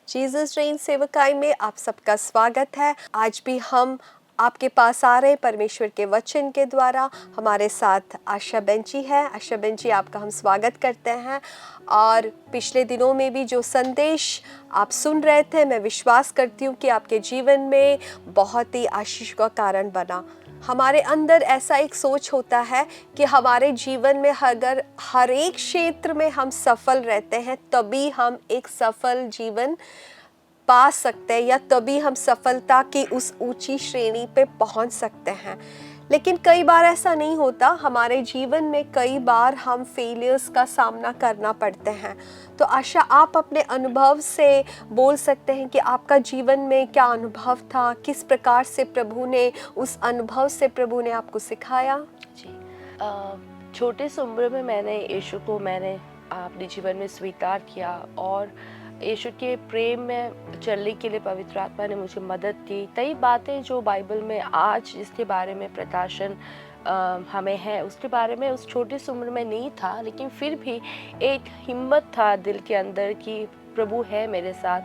Jesus rain सेवकाई में आप सबका स्वागत है। आज भी हम आपके पास आ रहे हैं परमेश्वर के वचन के द्वारा। हमारे साथ आशा बेंची है। आशा बेंची, आपका हम स्वागत करते हैं। और पिछले दिनों में भी जो संदेश आप सुन रहे थे, मैं विश्वास करती हूँ कि आपके जीवन में बहुत ही आशीष का कारण बना। हमारे अंदर ऐसा एक सोच होता है कि हमारे जीवन में अगर हर एक क्षेत्र में हम सफल रहते हैं तभी हम एक सफल जीवन पा सकते हैं, या तभी हम सफलता की उस ऊंची श्रेणी पे पहुंच सकते हैं। लेकिन कई बार ऐसा नहीं होता। हमारे जीवन में कई बार हम फेलियर्स का सामना करना पड़ते हैं। तो आशा, आप अपने अनुभव से बोल सकते हैं कि आपका जीवन में क्या अनुभव था, किस प्रकार से प्रभु ने उस अनुभव से प्रभु ने आपको सिखाया। जी, छोटे से उम्र में मैंने यीशु को अपने जीवन में स्वीकार किया और यीशु के प्रेम में चलने के लिए पवित्र आत्मा ने मुझे मदद की। कई बातें जो बाइबल में आज जिसके बारे में प्रकाशन हमें है, उसके बारे में उस छोटी सी उम्र में नहीं था, लेकिन फिर भी एक हिम्मत था दिल के अंदर कि प्रभु है मेरे साथ,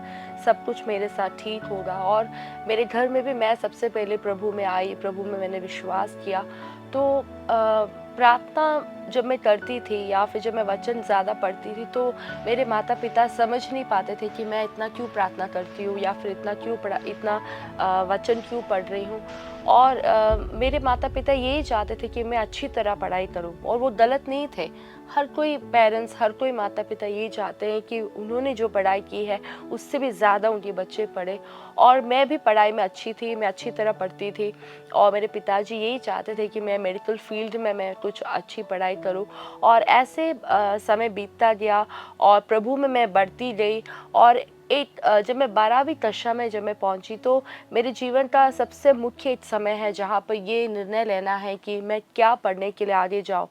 सब कुछ मेरे साथ ठीक होगा। और मेरे घर में भी मैं सबसे पहले प्रभु में आई, प्रभु में मैंने विश्वास किया। तो प्रार्थना जब मैं करती थी या फिर जब मैं वचन ज़्यादा पढ़ती थी तो मेरे माता पिता समझ नहीं पाते थे कि मैं इतना क्यों प्रार्थना करती हूँ या फिर इतना वचन क्यों पढ़ रही हूँ। और मेरे माता पिता यही चाहते थे कि मैं अच्छी तरह पढ़ाई करूँ, और वो गलत नहीं थे। हर कोई पेरेंट्स, हर कोई माता पिता यही चाहते हैं कि उन्होंने जो पढ़ाई की है उससे भी ज़्यादा उनके बच्चे पढ़े। और मैं भी पढ़ाई में अच्छी थी, मैं अच्छी तरह पढ़ती थी, और मेरे पिताजी यही चाहते थे कि मैं मेडिकल फील्ड में मैं कुछ अच्छी पढ़ाई करूं। और ऐसे समय बीतता गया और प्रभु में मैं बढ़ती गई। और जब मैं 12वीं कक्षा में जब मैं पहुंची तो मेरे जीवन का सबसे मुख्य एक समय है जहां पर ये निर्णय लेना है कि मैं क्या पढ़ने के लिए आगे जाऊं।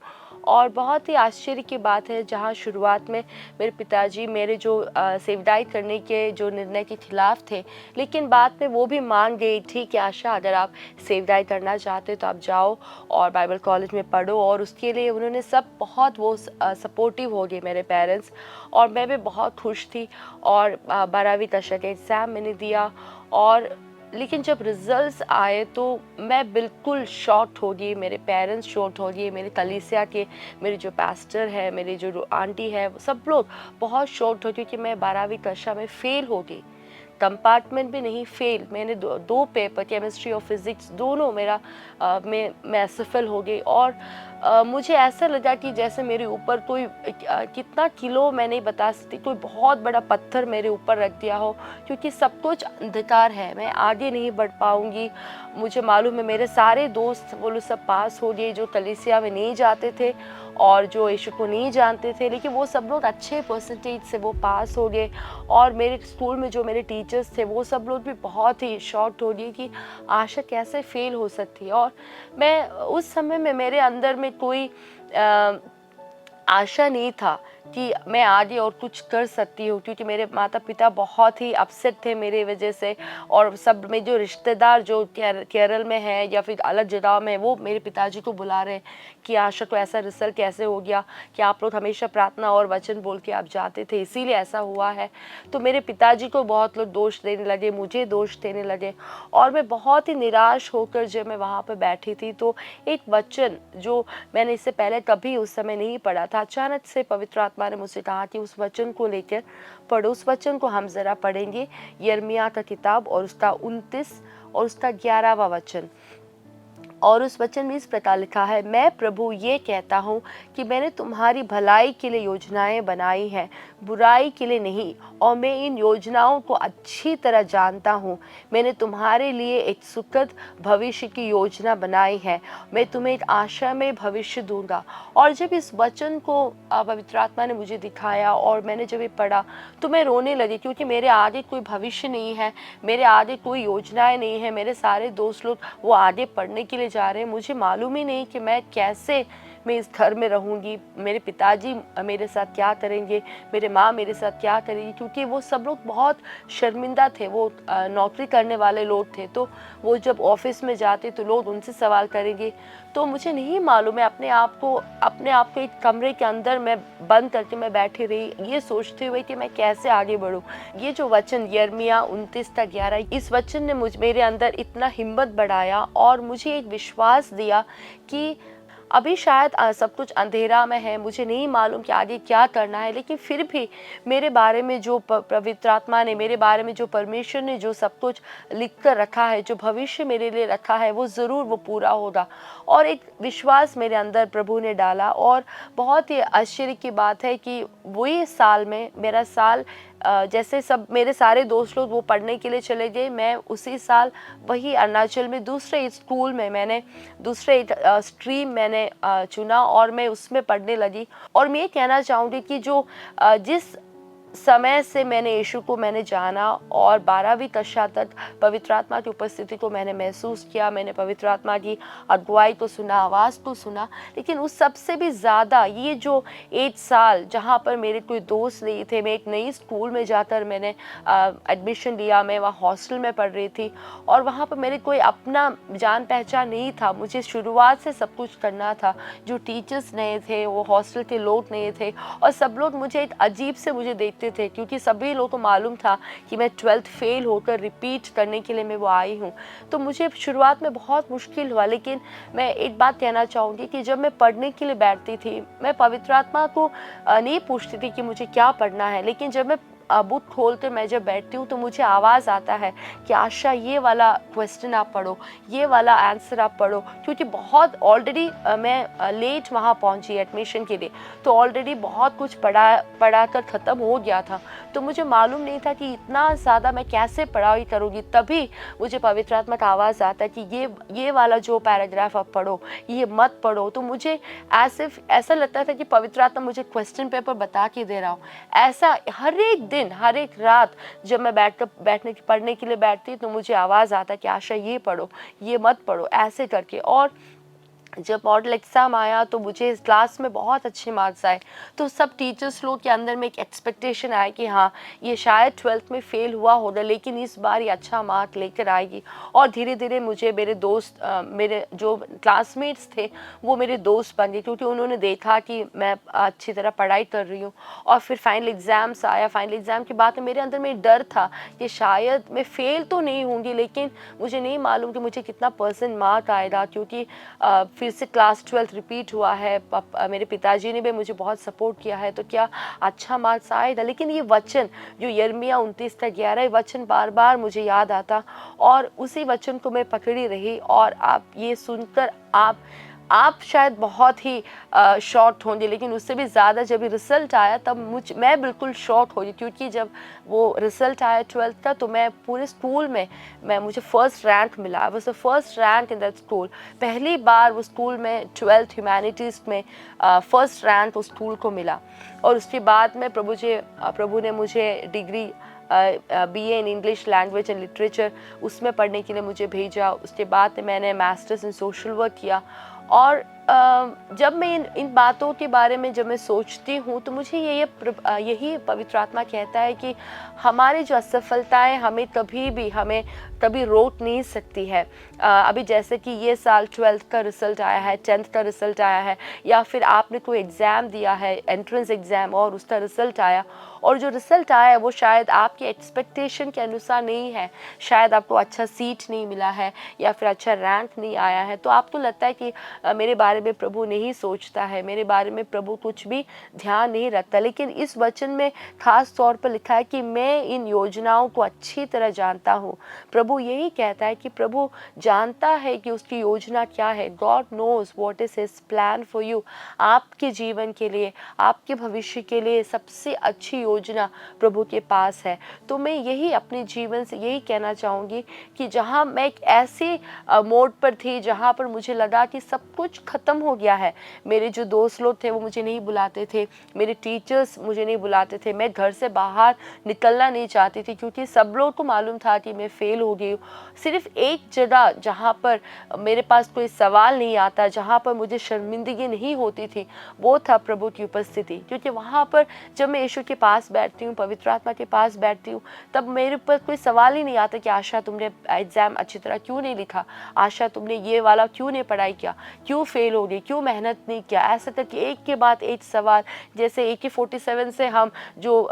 और बहुत ही आश्चर्य की बात है, जहां शुरुआत में मेरे पिताजी मेरे जो सेवदाई करने के जो निर्णय के खिलाफ थे, लेकिन बाद में वो भी मान गई, ठीक है आशा, अगर आप सेवदाई करना चाहते तो आप जाओ और बाइबल कॉलेज में पढ़ो। और उसके लिए उन्होंने सब बहुत वो सपोर्टिव हो गए मेरे पेरेंट्स। और मैं भी बहुत खुश थी। और 12वीं कक्षा का एग्ज़ाम मैंने दिया, और लेकिन जब रिजल्ट्स आए तो मैं बिल्कुल शॉक्ड हो गई, मेरे पेरेंट्स शॉक्ड हो गए, मेरे कलीसिया के मेरे जो पास्टर है, मेरे जो आंटी है, सब लोग बहुत शॉक्ड हो गए कि मैं 12वीं कक्षा में फ़ेल हो गई। कंपार्टमेंट भी नहीं, फेल। मैंने दो पेपर, केमिस्ट्री और फिज़िक्स, दोनों मैं असफल हो गई। और मुझे ऐसा लगा कि जैसे मेरे ऊपर कोई कितना किलो मैं नहीं बता सकती, कोई बहुत बड़ा पत्थर मेरे ऊपर रख दिया हो, क्योंकि सब कुछ अंधकार है, मैं आगे नहीं बढ़ पाऊँगी। मुझे मालूम है मेरे सारे दोस्त वो लोग सब पास हो गए, जो कलीसिया में नहीं जाते थे और जो यीशु को नहीं जानते थे, लेकिन वो सब लोग अच्छे परसेंटेज से वो पास हो गए। और मेरे स्कूल में जो मेरे टीचर्स थे वो सब लोग भी बहुत ही शॉक्ड हो गए कि आशा कैसे फेल हो सकती है। और मैं उस समय में मेरे अंदर में कोई आशा नहीं था कि मैं आगे और कुछ कर सकती हूँ, क्योंकि मेरे माता पिता बहुत ही अपसेट थे मेरे वजह से। और सब में जो रिश्तेदार जो केरल में है या फिर अलग जगह में, वो मेरे पिताजी को बुला रहे कि आशा को ऐसा रिजल्ट कैसे हो गया, कि आप लोग हमेशा प्रार्थना और वचन बोल के आप जाते थे, इसीलिए ऐसा हुआ है। तो मेरे पिताजी को बहुत लोग दोष देने लगे, मुझे दोष देने लगे। और मैं बहुत ही निराश होकर जब मैं वहाँ पर बैठी थी तो एक वचन जो मैंने इससे पहले कभी उस समय नहीं पढ़ा था, अचानक से पवित्र आत्मा ने मुझसे कहा कि उस वचन को लेकर पढ़ो। उस वचन को हम ज़रा पढ़ेंगे, यिर्मयाह का किताब और उसका 29 और उसका 11वां वचन। और उस वचन में इस प्रकार लिखा है, मैं प्रभु ये कहता हूँ कि मैंने तुम्हारी भलाई के लिए योजनाएं बनाई हैं, बुराई के लिए नहीं, और मैं इन योजनाओं को अच्छी तरह जानता हूँ। मैंने तुम्हारे लिए एक सुखद भविष्य की योजना बनाई है, मैं तुम्हें एक आशा में भविष्य दूंगा। और जब इस वचन को पवित्र आत्मा ने मुझे दिखाया और मैंने जब ये पढ़ा तो मैं रोने लगी, क्योंकि मेरे आगे कोई भविष्य नहीं है, मेरे आगे कोई योजनाएं नहीं है। मेरे सारे दोस्त लोग वो आगे पढ़ने के लिए जा रहे हैं, मुझे मालूम ही नहीं कि मैं कैसे मैं इस घर में रहूँगी, मेरे पिताजी मेरे साथ क्या करेंगे, मेरे माँ मेरे साथ क्या करेगी, क्योंकि वो सब लोग बहुत शर्मिंदा थे। वो नौकरी करने वाले लोग थे, तो वो जब ऑफिस में जाते तो लोग उनसे सवाल करेंगे। तो मुझे नहीं मालूम है, अपने आप को एक कमरे के अंदर मैं बंद करके मैं बैठी रही, ये सोचते हुए कि मैं कैसे आगे बढ़ूँ। ये जो वचन यिर्मयाह 29:11, इस वचन ने मेरे अंदर इतना हिम्मत बढ़ाया और मुझे एक विश्वास दिया कि अभी शायद सब कुछ अंधेरा में है, मुझे नहीं मालूम कि आगे क्या करना है, लेकिन फिर भी मेरे बारे में जो पवित्र आत्मा ने, मेरे बारे में जो परमेश्वर ने जो सब कुछ लिख कर रखा है, जो भविष्य मेरे लिए रखा है, वो ज़रूर वो पूरा होगा। और एक विश्वास मेरे अंदर प्रभु ने डाला। और बहुत ही आश्चर्य की बात है कि वही साल में मेरा साल, जैसे सब मेरे सारे दोस्त लोग वो पढ़ने के लिए चले गए, मैं उसी साल वही अरुणाचल में दूसरे स्कूल में मैंने दूसरे स्ट्रीम मैंने चुना और मैं उसमें पढ़ने लगी। और मैं ये कहना चाहूँगी कि जो जिस समय से मैंने यीशु को मैंने जाना और 12वीं कक्षा तक पवित्र आत्मा की उपस्थिति को मैंने महसूस किया, मैंने पवित्र आत्मा की अगुवाई को सुना, आवाज़ को सुना, लेकिन उस सबसे भी ज़्यादा ये जो 8 साल जहाँ पर मेरे कोई दोस्त नहीं थे, मैं एक नई स्कूल में जाकर मैंने एडमिशन लिया, मैं वहाँ हॉस्टल में पढ़ रही थी और वहाँ पर मेरे कोई अपना जान पहचान नहीं था। मुझे शुरुआत से सब कुछ करना था। जो टीचर्स नए थे, वो हॉस्टल के लोग नए थे और सब लोग मुझे एक अजीब से मुझे देखते थे, क्योंकि सभी लोगों को मालूम था कि मैं 12th फेल होकर रिपीट करने के लिए मैं वो आई हूँ। तो मुझे शुरुआत में बहुत मुश्किल हुआ, लेकिन मैं एक बात कहना चाहूँगी कि जब मैं पढ़ने के लिए बैठती थी, मैं पवित्र आत्मा को नहीं पूछती थी कि मुझे क्या पढ़ना है, लेकिन जब मैं बुक खोल कर मैं जब बैठती हूँ तो मुझे आवाज़ आता है कि आशा ये वाला क्वेश्चन आप पढ़ो, ये वाला आंसर आप पढ़ो, क्योंकि बहुत ऑलरेडी मैं लेट वहाँ पहुँची एडमिशन के लिए, तो ऑलरेडी बहुत कुछ पढ़ा कर ख़त्म हो गया था। तो मुझे मालूम नहीं था कि इतना ज़्यादा मैं कैसे पढ़ाई करूँगी। तभी मुझे पवित्र आत्मा का आवाज़ आता है कि ये वाला जो पैराग्राफ आप पढ़ो, ये मत पढ़ो। तो मुझे ऐसा लगता था कि पवित्र आत्मा मुझे क्वेश्चन पेपर बता के दे रहा हूँ। ऐसा हर एक दिन, हर एक रात जब मैं पढ़ने के लिए बैठती तो मुझे आवाज़ आता कि आशा ये पढ़ो, ये मत पढ़ो, ऐसे करके। और जब मॉडल एग्ज़ाम आया तो मुझे इस क्लास में बहुत अच्छे मार्क्स आए, तो सब टीचर्स लोग के अंदर में एक एक्सपेक्टेशन आया कि हाँ, ये शायद 12th में फ़ेल हुआ होगा, लेकिन इस बार ये अच्छा मार्क लेकर आएगी। और धीरे धीरे मुझे मेरे दोस्त, मेरे जो क्लासमेट्स थे वो मेरे दोस्त बन गए, क्योंकि उन्होंने देखा कि मैं अच्छी तरह पढ़ाई कर रही हूँ। और फिर फाइनल एग्ज़ाम्स आया। फाइनल एग्ज़ाम के बाद मेरे अंदर में डर था कि शायद मैं फ़ेल तो नहीं होंगी, लेकिन मुझे नहीं मालूम कि मुझे कितना % मार्क आएगा, क्योंकि फिर से क्लास 12th रिपीट हुआ है। मेरे पिताजी ने भी मुझे बहुत सपोर्ट किया है, तो क्या अच्छा मार्क्स आएगा। लेकिन ये वचन जो यिर्मयाह 29:11 वचन बार बार मुझे याद आता और उसी वचन को मैं पकड़ी रही। और आप ये सुनकर आप शायद बहुत ही शॉक्ड होंगे, लेकिन उससे भी ज़्यादा जब रिज़ल्ट आया तब मैं बिल्कुल शॉक हो गई, क्योंकि जब वो रिज़ल्ट आया 12th का तो मैं पूरे स्कूल में मुझे फर्स्ट रैंक मिला। I was the first rank in that school. पहली बार वो स्कूल में 12th ह्यूमैनिटीज़ में फर्स्ट रैंक उस स्कूल को मिला। और उसके बाद में प्रभु ने मुझे degree BA in English language and literature उसमें पढ़ने के लिए मुझे भेजा। उसके बाद मैंने मास्टर्स इन सोशल वर्क किया। और जब मैं इन बातों के बारे में जब मैं सोचती हूँ तो मुझे यही पवित्र आत्मा कहता है कि हमारी जो असफलताएं हमें कभी रोक नहीं सकती है। अभी जैसे कि ये साल 12th का रिज़ल्ट आया है, 10th का रिज़ल्ट आया है, या फिर आपने कोई एग्ज़ाम दिया है, एंट्रेंस एग्ज़ाम, और उसका रिज़ल्ट आया, और जो रिज़ल्ट आया है वो शायद आपके एक्सपेक्टेशन के अनुसार नहीं है, शायद आपको अच्छा सीट नहीं मिला है या फिर अच्छा रैंक नहीं आया है, तो आपको लगता है कि मेरे बारे में प्रभु नहीं सोचता है, मेरे बारे में प्रभु कुछ भी ध्यान नहीं रखता। लेकिन इस वचन में खास तौर पर लिखा है कि मैं इन योजनाओं को अच्छी तरह जानता हूँ। प्रभु यही कहता है कि प्रभु जानता है कि उसकी योजना क्या है। God knows what is his plan for you. आपके जीवन के लिए, आपके भविष्य के लिए सबसे अच्छी योजना प्रभु के पास है। तो मैं यही अपने जीवन से यही कहना चाहूँगी कि जहाँ मैं एक ऐसे मोड़ पर थी जहाँ पर मुझे लगा कि सब कुछ खत्म ख़त्म हो गया है। मेरे जो दोस्त लोग थे वो मुझे नहीं बुलाते थे, मेरे टीचर्स मुझे नहीं बुलाते थे, मैं घर से बाहर निकलना नहीं चाहती थी क्योंकि सब लोग को मालूम था कि मैं फ़ेल हो गई हूँ। सिर्फ एक जगह जहाँ पर मेरे पास कोई सवाल नहीं आता, जहाँ पर मुझे शर्मिंदगी नहीं होती थी, वो था प्रभु की उपस्थिति। क्योंकि वहाँ पर जब मैं यीशु के पास बैठती हूँ, पवित्र आत्मा के पास बैठती हूँ, तब मेरे ऊपर कोई सवाल ही नहीं आता कि आशा तुमने एग्ज़ाम अच्छी तरह क्यों नहीं लिखा, आशा तुमने ये वाला क्यों नहीं पढ़ाई किया, क्यों फेल हो गई, क्यों मेहनत नहीं किया। ऐसे तक कि एक के बाद एक सवाल, जैसे AK-47 से हम जो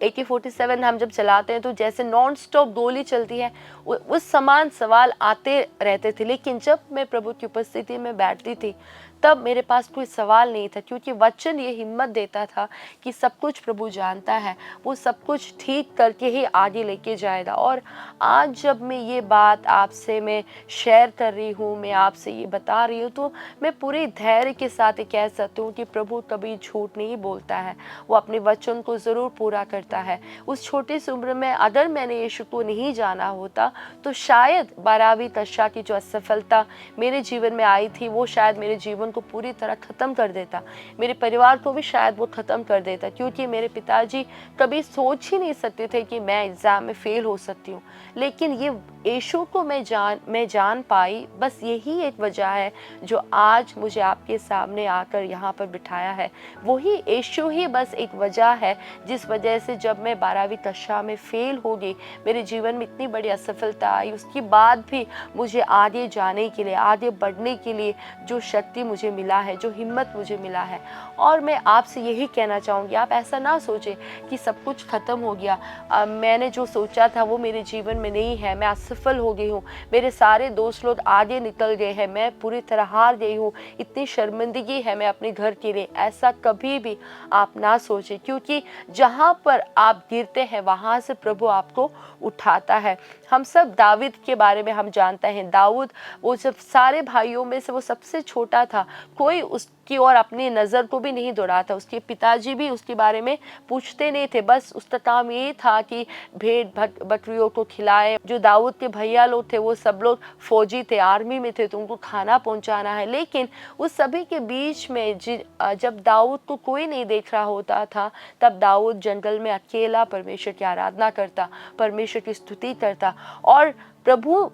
AK-47 हम जब चलाते हैं तो जैसे नॉन स्टॉप गोली चलती है, उस समान सवाल आते रहते थे। लेकिन जब मैं प्रभु की उपस्थिति में बैठती थी तब मेरे पास कोई सवाल नहीं था, क्योंकि वचन ये हिम्मत देता था कि सब कुछ प्रभु जानता है, वो सब कुछ ठीक करके ही आगे लेके जाएगा। और आज जब मैं ये बात आपसे मैं शेयर कर रही हूँ, मैं आपसे ये बता रही हूँ, तो मैं पूरे धैर्य के साथ ये कह सकती हूँ कि प्रभु कभी झूठ नहीं बोलता है, वो अपने वचन को ज़रूर पूरा करता है। उस छोटी सी उम्र में अगर मैंने यीशु को नहीं जाना होता तो शायद 12वीं कक्षा की जो असफलता मेरे जीवन में आई थी वो शायद मेरे जीवन को पूरी तरह ख़त्म कर देता, मेरे परिवार को भी शायद वो ख़त्म कर देता, क्योंकि मेरे पिताजी कभी सोच ही नहीं सकते थे कि मैं एग्ज़ाम में फ़ेल हो सकती हूँ। लेकिन ये यीशु को मैं जान पाई, बस यही एक वजह है जो आज मुझे आपके सामने आकर यहाँ पर बिठाया है। वही यीशु ही बस एक वजह है जिस वजह से जब मैं 12वीं कक्षा में फ़ेल हो गई, मेरे जीवन में इतनी बड़ी असफलता आई, उसके बाद भी मुझे आगे जाने के लिए, आगे बढ़ने के लिए जो शक्ति मुझे मिला है, जो हिम्मत मुझे मिला है। और मैं आपसे यही कहना चाहूँगी, आप ऐसा ना सोचें कि सब कुछ ख़त्म हो गया, मैंने जो सोचा था वो मेरे जीवन में नहीं है, मैं असफल हो गई हूँ, मेरे सारे दोस्त लोग आगे निकल गए हैं, मैं पूरी तरह हार गई हूँ, इतनी शर्मिंदगी है मैं अपने घर के लिए। ऐसा कभी भी आप ना सोचें, क्योंकि जहाँ पर आप गिरते हैं वहाँ से प्रभु आपको उठाता है। हम सब दाऊद के बारे में हम जानते हैं, दाऊद वो जब सारे भाइयों में से वो सबसे छोटा था, कोई उसकी ओर अपनी नज़र को भी नहीं दौड़ा था, उसके पिताजी भी उसके बारे में पूछते नहीं थे, बस उसका काम ये था कि भेड़ बकरियों को खिलाए। जो दाऊद के भैया लोग थे वो सब लोग फौजी थे, आर्मी में थे, तो उनको खाना पहुंचाना है। लेकिन उस सभी के बीच में जब दाऊद को कोई नहीं देख रहा होता था, तब दाऊद जंगल में अकेला परमेश्वर की आराधना करता, परमेश्वर की स्तुति करता। और प्रभु,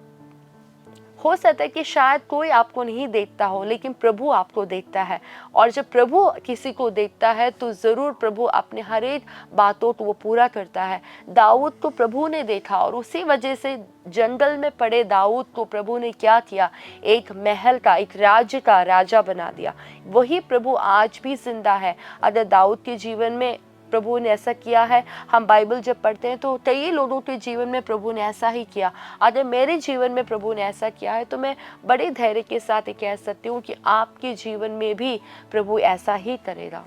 हो सकता है कि शायद कोई आपको नहीं देखता हो, लेकिन प्रभु आपको देखता है। और जब प्रभु किसी को देखता है तो ज़रूर प्रभु अपने हर एक बातों को वो पूरा करता है। दाऊद को प्रभु ने देखा और उसी वजह से जंगल में पड़े दाऊद को प्रभु ने क्या किया, एक महल का, एक राज्य का राजा बना दिया। वही प्रभु आज भी जिंदा है। अगर दाऊद के जीवन में प्रभु ने ऐसा किया है, हम बाइबल जब पढ़ते हैं तो कई लोगों के जीवन में प्रभु ने ऐसा ही किया। अगर मेरे जीवन में प्रभु ने ऐसा किया है तो मैं बड़े धैर्य के साथ ये कह सकती हूँ कि आपके जीवन में भी प्रभु ऐसा ही करेगा।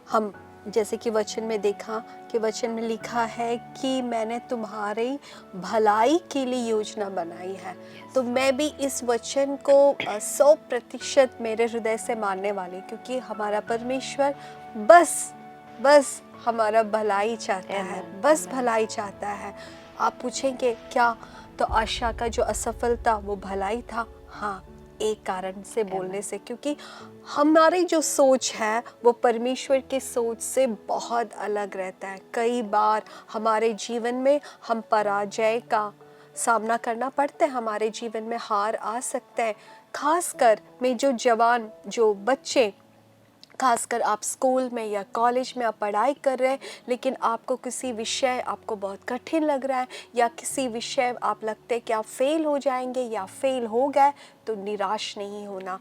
हम जैसे कि वचन में देखा कि वचन में लिखा है कि मैंने तुम्हारी भलाई के लिए योजना बनाई है। तो मैं भी इस वचन को 100% मेरे हृदय से मानने वाली, क्योंकि हमारा परमेश्वर बस हमारा भलाई चाहता है, बस भलाई चाहता है। आप पूछेंगे क्या, तो आशा का जो असफलता वो भलाई था? हाँ, एक कारण से बोलने से, क्योंकि हमारी जो सोच है वो परमेश्वर के सोच से बहुत अलग रहता है। कई बार हमारे जीवन में हम पराजय का सामना करना पड़ता है, हमारे जीवन में हार आ सकते हैं। खासकर में जो जवान, जो बच्चे, खासकर आप स्कूल में या कॉलेज में आप पढ़ाई कर रहे हैं, लेकिन आपको किसी विषय आपको बहुत कठिन लग रहा है, या किसी विषय आप लगते हैं कि आप फेल हो जाएंगे या फेल हो गए, तो निराश नहीं होना।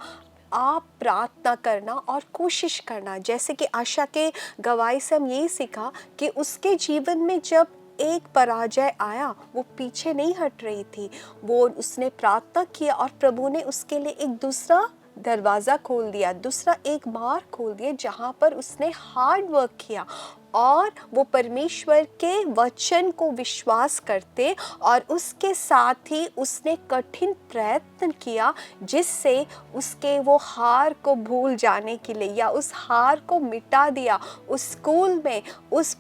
आप प्रार्थना करना और कोशिश करना। जैसे कि आशा के गवाही से हम यही सीखा कि उसके जीवन में जब एक पराजय आया, वो पीछे नहीं हट रही थी, वो उसने प्रार्थना किया और प्रभु ने उसके लिए एक दूसरा दरवाज़ा खोल दिया, दूसरा एक मार्ग खोल दिया, जहाँ पर उसने हार्ड वर्क किया और वो परमेश्वर के वचन को विश्वास करते, और उसके साथ ही उसने कठिन प्रयत्न किया जिससे उसके वो हार को भूल जाने के लिए, या उस हार को मिटा दिया। उस स्कूल में उस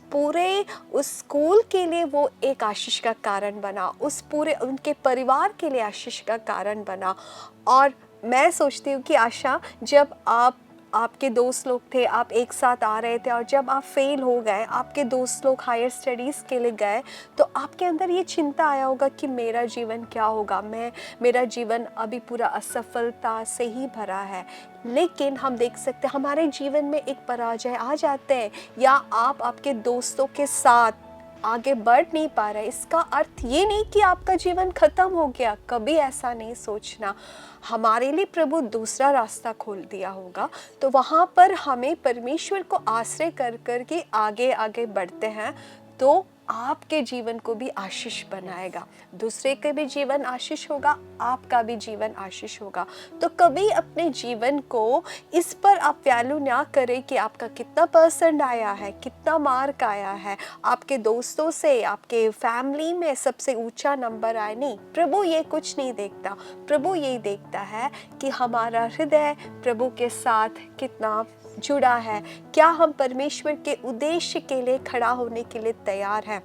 स्कूल के लिए वो एक आशीष का कारण बना, उस पूरे उनके परिवार के लिए आशीष का कारण बना। और मैं सोचती हूँ कि आशा, जब आपके दोस्त लोग थे, आप एक साथ आ रहे थे और जब आप फेल हो गए, आपके दोस्त लोग हायर स्टडीज़ के लिए गए, तो आपके अंदर ये चिंता आया होगा कि मेरा जीवन क्या होगा, मेरा जीवन अभी पूरा असफलता से ही भरा है। लेकिन हम देख सकते हैं हमारे जीवन में एक पराजय आ जाते हैं, या आप आपके दोस्तों के साथ आगे बढ़ नहीं पा रहे, इसका अर्थ ये नहीं कि आपका जीवन खत्म हो गया। कभी ऐसा नहीं सोचना। हमारे लिए प्रभु दूसरा रास्ता खोल दिया होगा, तो वहाँ पर हमें परमेश्वर को आश्रय कर कर के आगे आगे बढ़ते हैं, तो आपके जीवन को भी आशीष बनाएगा, दूसरे के भी जीवन आशीष होगा, आपका भी जीवन आशीष होगा। तो कभी अपने जीवन को इस पर आप वैल्यू ना करें कि आपका कितना परसेंट आया है, कितना मार्क आया है, आपके दोस्तों से, आपके फैमिली में सबसे ऊंचा नंबर आए। नहीं, प्रभु ये कुछ नहीं देखता। प्रभु ये देखता है कि हमारा हृदय प्रभु के साथ कितना जुड़ा है, क्या हम परमेश्वर के उद्देश्य के लिए खड़ा होने के लिए तैयार हैं।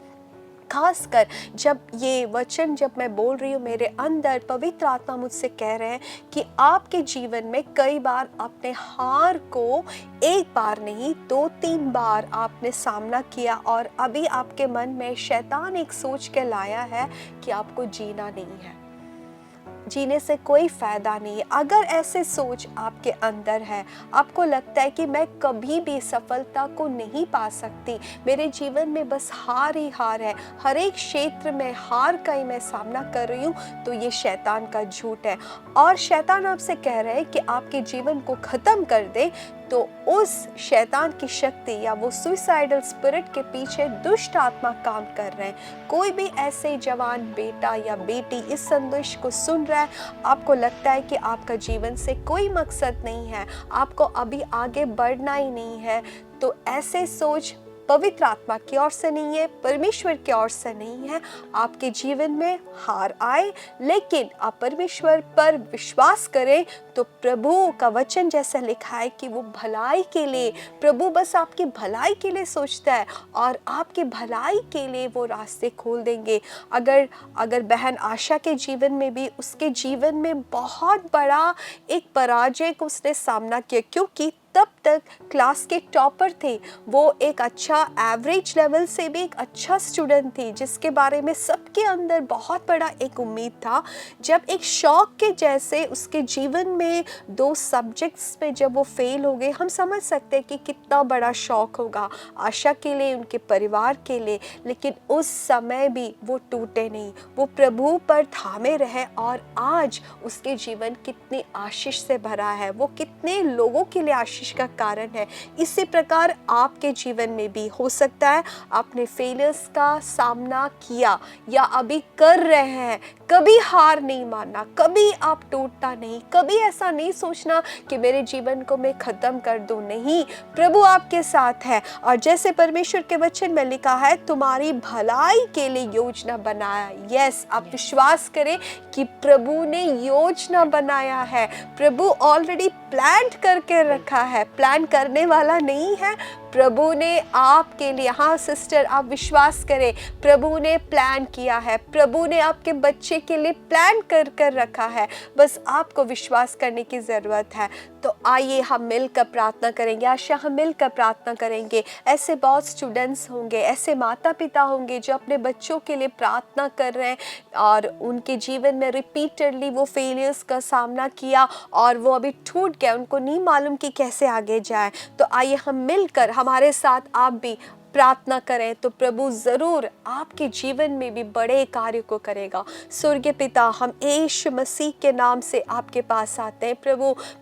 खासकर जब ये वचन जब मैं बोल रही हूँ, मेरे अंदर पवित्र आत्मा मुझसे कह रहे हैं कि आपके जीवन में कई बार अपने हार को एक बार नहीं 2-3 बार आपने सामना किया, और अभी आपके मन में शैतान एक सोच के लाया है कि आपको जीना नहीं है, जीने से कोई फायदा नहीं है। अगर ऐसे सोच आपके अंदर है, आपको लगता है कि मैं कभी भी सफलता को नहीं पा सकती, मेरे जीवन में बस हार ही हार है, हर एक क्षेत्र में हार का ही मैं सामना कर रही हूँ, तो ये शैतान का झूठ है। और शैतान आपसे कह रहे हैं कि आपके जीवन को ख़त्म कर दे, तो उस शैतान की शक्ति या वो सुइसाइडल स्पिरिट के पीछे दुष्ट आत्मा काम कर रहे हैं। कोई भी ऐसे जवान बेटा या बेटी इस संदेश को सुन रहा है, आपको लगता है कि आपका जीवन से कोई मकसद नहीं है, आपको अभी आगे बढ़ना ही नहीं है, तो ऐसे सोच पवित्र आत्मा की ओर से नहीं है, परमेश्वर की ओर से नहीं है। आपके जीवन में हार आए, लेकिन आप परमेश्वर पर विश्वास करें, तो प्रभु का वचन जैसा लिखा है कि वो भलाई के लिए, प्रभु बस आपकी भलाई के लिए सोचता है और आपकी भलाई के लिए वो रास्ते खोल देंगे। अगर बहन आशा के जीवन में भी, उसके जीवन में बहुत बड़ा एक पराजय को उसने सामना किया, क्योंकि तब तक क्लास के टॉपर थे, वो एक अच्छा एवरेज लेवल से भी एक अच्छा स्टूडेंट थी, जिसके बारे में सबके अंदर बहुत बड़ा एक उम्मीद था। जब एक शौक के जैसे उसके जीवन में 2 सब्जेक्ट्स में जब वो फेल हो गए, हम समझ सकते हैं कि कितना बड़ा शौक होगा आशा के लिए, उनके परिवार के लिए। लेकिन उस समय भी वो टूटे नहीं, वो प्रभु पर थामे रहे, और आज उसके जीवन कितनी आशीष से भरा है, वो कितने लोगों के लिए आशीष का कारण है। इसी प्रकार आपके जीवन में भी हो सकता है आपने फेलियर्स का सामना किया या अभी कर रहे हैं। कभी हार नहीं मानना, कभी आप टूटना नहीं, कभी ऐसा नहीं सोचना कि मेरे जीवन को मैं खत्म कर दूं। नहीं, प्रभु आपके साथ है, और जैसे परमेश्वर के वचन में लिखा है, तुम्हारी भलाई के लिए योजना बनाया। यस, आप विश्वास करें कि प्रभु ने योजना बनाया है, प्रभु ऑलरेडी प्लान करके रखा है, प्लान करने वाला नहीं है। प्रभु ने आपके लिए, हाँ सिस्टर आप विश्वास करें, प्रभु ने प्लान किया है, प्रभु ने आपके बच्चे के लिए प्लान कर कर रखा है, बस आपको विश्वास करने की ज़रूरत है। तो आइए हम मिलकर प्रार्थना करेंगे। आशा हम मिलकर प्रार्थना करेंगे। ऐसे बहुत स्टूडेंट्स होंगे, ऐसे माता पिता होंगे जो अपने बच्चों के लिए प्रार्थना कर रहे हैं, और उनके जीवन में रिपीटेडली वो फेलियर्स का सामना किया और वो अभी टूट गया, उनको नहीं मालूम कि कैसे आगे जाए। तो आइए हम मिलकर, हमारे साथ आप भी प्रार्थना करें, तो प्रभु ज़रूर आपके जीवन में भी बड़े कार्य को करेगा। स्वर्गीय पिता, हम यीशु मसीह के नाम से आपके पास आते हैं।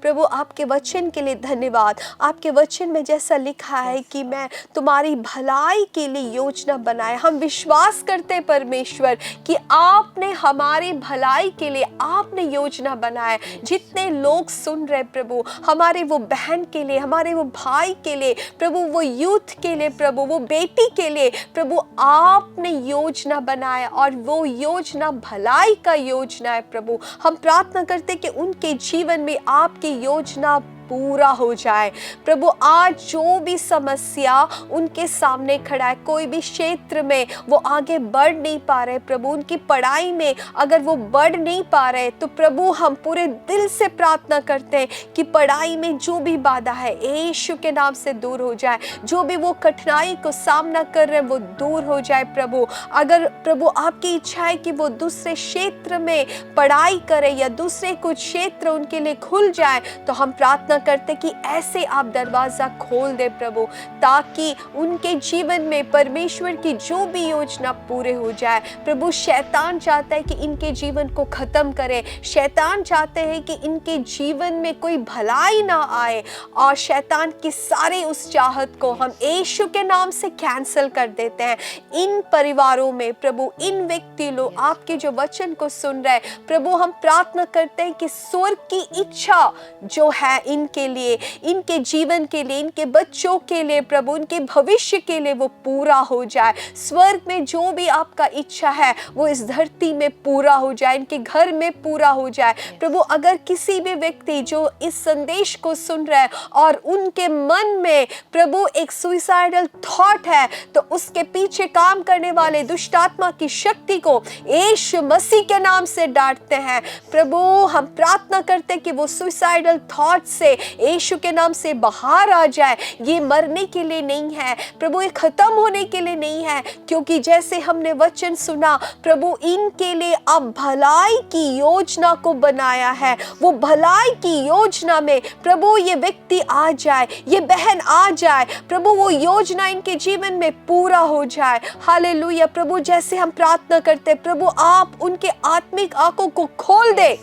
प्रभु आपके वचन के लिए धन्यवाद। आपके वचन में जैसा लिखा है कि मैं तुम्हारी भलाई के लिए योजना बनाए, हम विश्वास करते हैं परमेश्वर कि आपने हमारी भलाई के लिए आपने योजना बनाए। जितने लोग सुन रहे प्रभु, हमारे वो बहन के लिए, हमारे वो भाई के लिए प्रभु, वो यूथ के लिए प्रभु, वो बेटी के लिए प्रभु, आपने योजना बनाया, और वो योजना भलाई का योजना है प्रभु। हम प्रार्थना करते कि उनके जीवन में आपकी योजना पूरा हो जाए। प्रभु आज जो भी समस्या उनके सामने खड़ा है, कोई भी क्षेत्र में वो आगे बढ़ नहीं पा रहे प्रभु, उनकी पढ़ाई में अगर वो बढ़ नहीं पा रहे तो प्रभु हम पूरे दिल से प्रार्थना करते हैं कि पढ़ाई में जो भी बाधा है यीशु के नाम से दूर हो जाए। जो भी वो कठिनाई को सामना कर रहे हैं वो दूर हो जाए प्रभु। अगर प्रभु आपकी इच्छा है कि वो दूसरे क्षेत्र में पढ़ाई करें या दूसरे कुछ क्षेत्र उनके लिए खुल जाए, तो हम प्रार्थना करते कि ऐसे आप दरवाजा खोल दे प्रभु, ताकि उनके जीवन में परमेश्वर की जो भी योजना पूरे हो जाए। प्रभु शैतान चाहता है कि इनके जीवन को खत्म करे, शैतान चाहते हैं कि इनके जीवन में कोई भलाई ना आए, और शैतान की सारी उस चाहत को हम यीशु के नाम से कैंसिल कर देते हैं। इन परिवारों में प्रभु, इन व्यक्ति लोग आपके जो वचन को सुन रहे हैं प्रभु, हम प्रार्थना करते हैं कि स्वर्ग की इच्छा जो है इनके लिए, इनके जीवन के लिए, इनके बच्चों के लिए प्रभु, उनके भविष्य के लिए वो पूरा हो जाए। स्वर्ग में जो भी आपका इच्छा है वो इस धरती में पूरा हो जाए, इनके घर में पूरा हो जाए प्रभु। अगर किसी भी व्यक्ति जो इस संदेश को सुन रहा है और उनके मन में प्रभु एक सुइसाइडल थॉट है, तो उसके पीछे काम करने वाले दुष्ट आत्मा की शक्ति को यीशु मसीह के नाम से डांटते हैं प्रभु। हम प्रार्थना करते हैं कि वो सुइसाइडल थॉट से यीशु के नाम से बाहर आ जाए। ये मरने के लिए नहीं है प्रभु, ये खत्म होने के लिए नहीं है, क्योंकि जैसे हमने वचन सुना प्रभु, इनके लिए अब भलाई की योजना को बनाया है। वो भलाई की योजना में प्रभु ये व्यक्ति आ जाए, ये बहन आ जाए प्रभु, वो योजना इनके जीवन में पूरा हो जाए। हालेलुया प्रभु। जैसे हम प्रार्थना करते प्रभु, आप उनके आत्मिक आंखों को खोल दे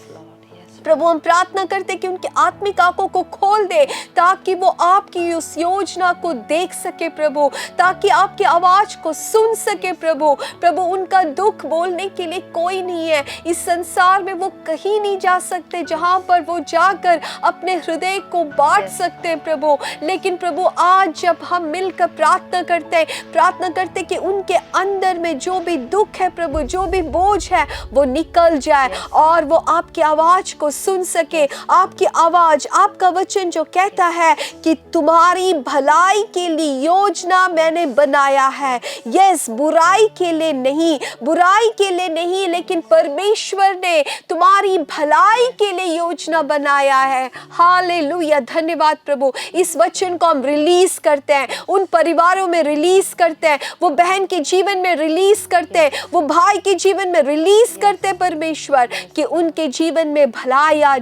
प्रभु। हम प्रार्थना करते कि उनकी आत्मिक आंखों को खोल दे, ताकि वो आपकी उस योजना को देख सके प्रभु, ताकि आपकी आवाज को सुन सके प्रभु। प्रभु उनका दुख बोलने के लिए कोई नहीं है इस संसार में, वो कहीं नहीं जा सकते जहां पर वो जाकर अपने हृदय को बांट सकते हैं प्रभु। लेकिन प्रभु आज जब हम मिलकर प्रार्थना करते कि उनके अंदर में जो भी दुख है प्रभु, जो भी बोझ है वो निकल जाए और वो आपकी आवाज को सुन सके। आपकी आवाज, आपका वचन जो कहता है कि तुम्हारी भलाई के लिए योजना मैंने बनाया है। यस, बुराई के लिए नहीं, लेकिन परमेश्वर ने तुम्हारी भलाई के लिए योजना बनाया है। हालेलुया, धन्यवाद प्रभु। इस वचन को हम रिलीज करते हैं, उन परिवारों में रिलीज करते हैं, वो बहन के जीवन में रिलीज करते हैं, वो भाई के जीवन में रिलीज करते हैं परमेश्वर, कि उनके जीवन में भलाई आ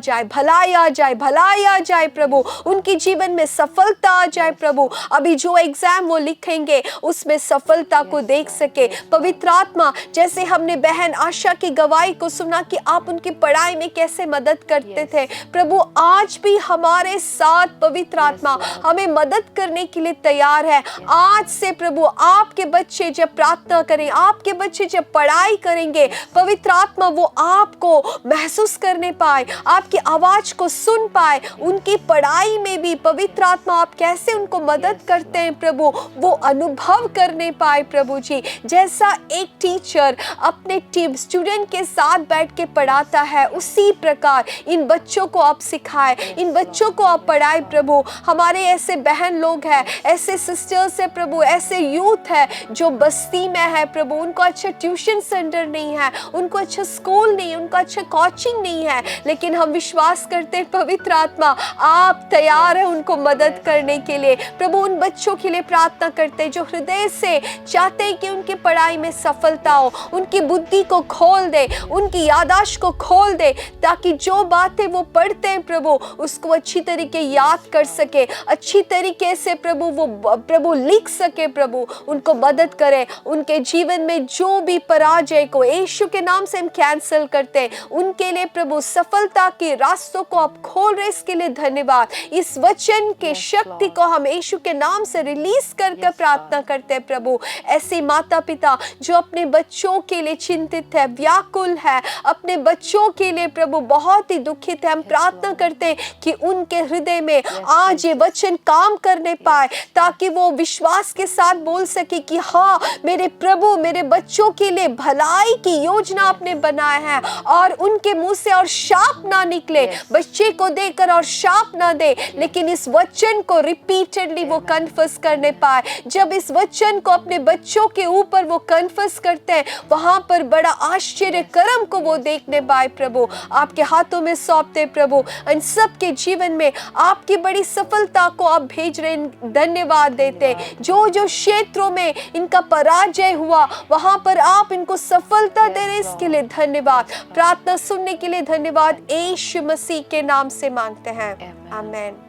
जाए प्रभु, उनके जीवन में सफलता आ जाए प्रभु। अभी जो एग्जाम वो लिखेंगे उसमें सफलता को देख सके। पवित्र आत्मा, जैसे हमने बहन आशा की गवाही को सुना कि आप उनकी पढ़ाई में कैसे मदद करते थे प्रभु, आज भी हमारे साथ पवित्र आत्मा हमें मदद करने के लिए तैयार है। आज से प्रभु आपके बच्चे जब प्रार्थना करें, आपके बच्चे जब पढ़ाई करेंगे, पवित्र आत्मा वो आपको महसूस करने पाए, आपकी आवाज को सुन पाए, उनकी पढ़ाई में भी पवित्र आत्मा आप कैसे उनको मदद करते हैं प्रभु, वो अनुभव करने पाए प्रभु जी। जैसा एक टीचर अपने टीम स्टूडेंट के साथ बैठ के पढ़ाता है, उसी प्रकार इन बच्चों को आप सिखाए, इन बच्चों को आप पढ़ाए प्रभु। हमारे ऐसे बहन लोग हैं, ऐसे सिस्टर्स है प्रभु, ऐसे यूथ है जो बस्ती में है प्रभु, उनको अच्छा ट्यूशन सेंटर नहीं है, उनको अच्छा स्कूल नहीं, उनको अच्छा कोचिंग नहीं है, लेकिन हम विश्वास करते हैं पवित्र आत्मा आप तैयार है उनको मदद करने के लिए प्रभु। उन बच्चों के लिए प्रार्थना करते हैं जो हृदय से चाहते हैं कि उनकी पढ़ाई में सफलता हो, उनकी बुद्धि को खोल दे, उनकी याददाश्त को खोल दे, ताकि जो बातें वो पढ़ते हैं प्रभु उसको अच्छी तरीके याद कर सके, अच्छी तरीके से प्रभु वो लिख सके प्रभु। उनको मदद करे, उनके जीवन में जो भी पराजय को यीशु के नाम से हम कैंसिल करते हैं, उनके लिए प्रभु सफलता के रास्तों को आप खोल रहे, इसके लिए धन्यवाद। इस वचन के शक्ति को हम यीशु के नाम से रिलीज करके प्रार्थना करते हैं प्रभु। ऐसे माता पिता जो अपने बच्चों के लिए चिंतित है, व्याकुल है, अपने बच्चों के लिए प्रभु बहुत ही दुखित है, हम प्रार्थना करते हैं कि उनके हृदय में आज ये वचन काम करने पाए, ताकि वो विश्वास के साथ बोल सके कि हाँ मेरे प्रभु मेरे बच्चों के लिए भलाई की योजना आपने बनाया है, और उनके मुंह से और शाप शाप ना निकले, Yes. बच्चे को देकर और शाप ना दे, लेकिन इस वचन को रिपीटेडली वो कन्फेस करने पाए। जब इस वचन को अपने बच्चों के ऊपर वो कन्फेस करते हैं, वहां पर बड़ा आश्चर्य कर्म को वो देखने पाए। प्रभु आपके हाथों में सौंपते प्रभु, इन सब के जीवन में आपकी बड़ी सफलता को आप भेज रहे, धन्यवाद देते। जो जो क्षेत्रों में इनका पराजय हुआ, वहां पर आप इनको सफलता दे रहे, इसके लिए धन्यवाद। प्रार्थना सुनने के लिए धन्यवाद, यीशु मसीह के नाम से मांगते हैं, आमीन।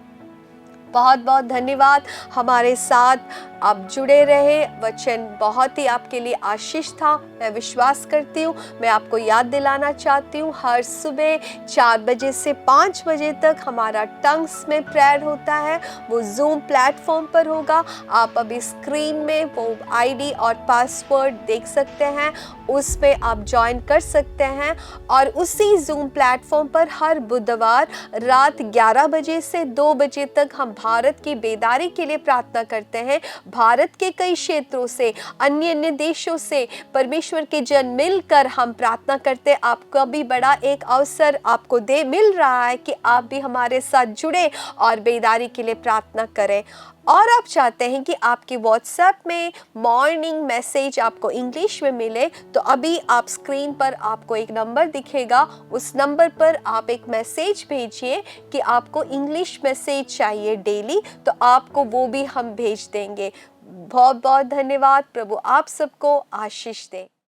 बहुत बहुत धन्यवाद, हमारे साथ आप जुड़े रहे। वचन बहुत ही आपके लिए आशीष था, मैं विश्वास करती हूँ। मैं आपको याद दिलाना चाहती हूँ, हर सुबह 4 बजे से 5 बजे तक हमारा टंग्स में प्रेयर होता है, वो जूम प्लेटफॉर्म पर होगा। आप अभी स्क्रीन में वो आईडी और पासवर्ड देख सकते हैं, उस पे आप ज्वाइन कर सकते हैं। और उसी जूम प्लेटफॉर्म पर हर बुधवार रात 11 बजे से 2 बजे तक हम भारत की बेदारी के लिए प्रार्थना करते हैं। भारत के कई क्षेत्रों से, अन्य अन्य देशों से परमेश्वर के जन मिलकर हम प्रार्थना करते हैं। आपका भी बड़ा एक अवसर आपको मिल रहा है कि आप भी हमारे साथ जुड़े और बेदारी के लिए प्रार्थना करें। और आप चाहते हैं कि आपके व्हाट्सएप में मॉर्निंग मैसेज आपको इंग्लिश में मिले, तो अभी आप स्क्रीन पर आपको एक नंबर दिखेगा, उस नंबर पर आप एक मैसेज भेजिए कि आपको इंग्लिश मैसेज चाहिए डेली, तो आपको वो भी हम भेज देंगे। बहुत बहुत धन्यवाद। प्रभु आप सबको आशीष दे।